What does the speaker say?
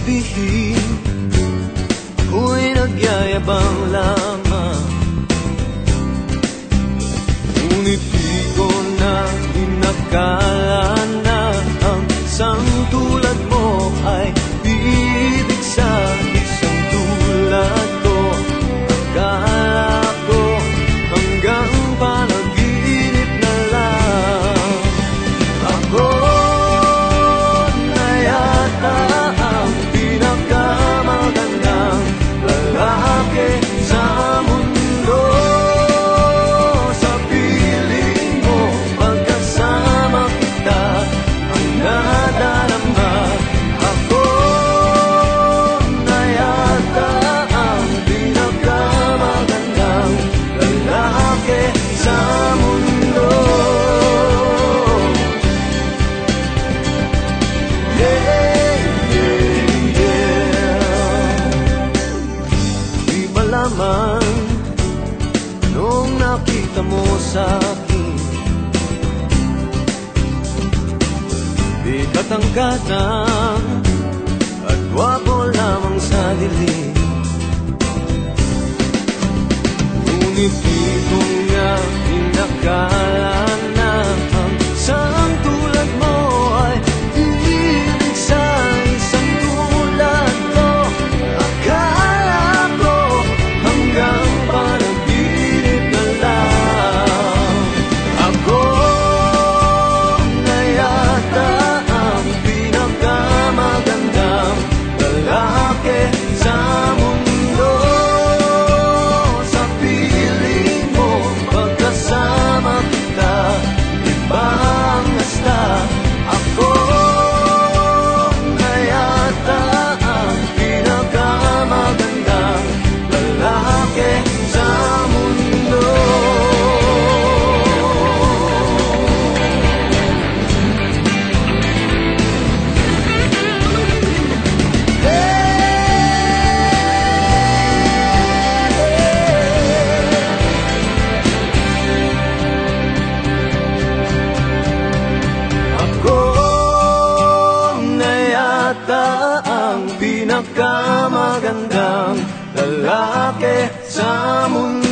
sabihin ako'y nagyayabang lamang, ngunit di ko na inakala na ang isang tulad mo ay ibig sa isang tulad ko. Akala ko hanggang panaginip na lang. Ako na yata ang pinakamagandang lalaki sa mundo. Sa piling mo, pagkasama kita, ang nadarama. Ako na yata ang pinakamagandang lalaki sa mundo. Yeah, yeah, yeah. Di ba lamang nung nakita mo sa'kin, di katangkatang at wapo lamang sa dilim. Ngunit di ko nga inakala na ang isang tulad mo ay ibig sa isang tulad ko. Akala ko hanggang panaginip na lang. Ako na yata ang pinakamagandang lalaki sa mundo. Sa piling mo, pagkasama kita, iba ang hasta. Ako na yata ang pinakamagandang lalaki sa mundo. Ako na yata ang pinakamagandang lalaki sa mundo.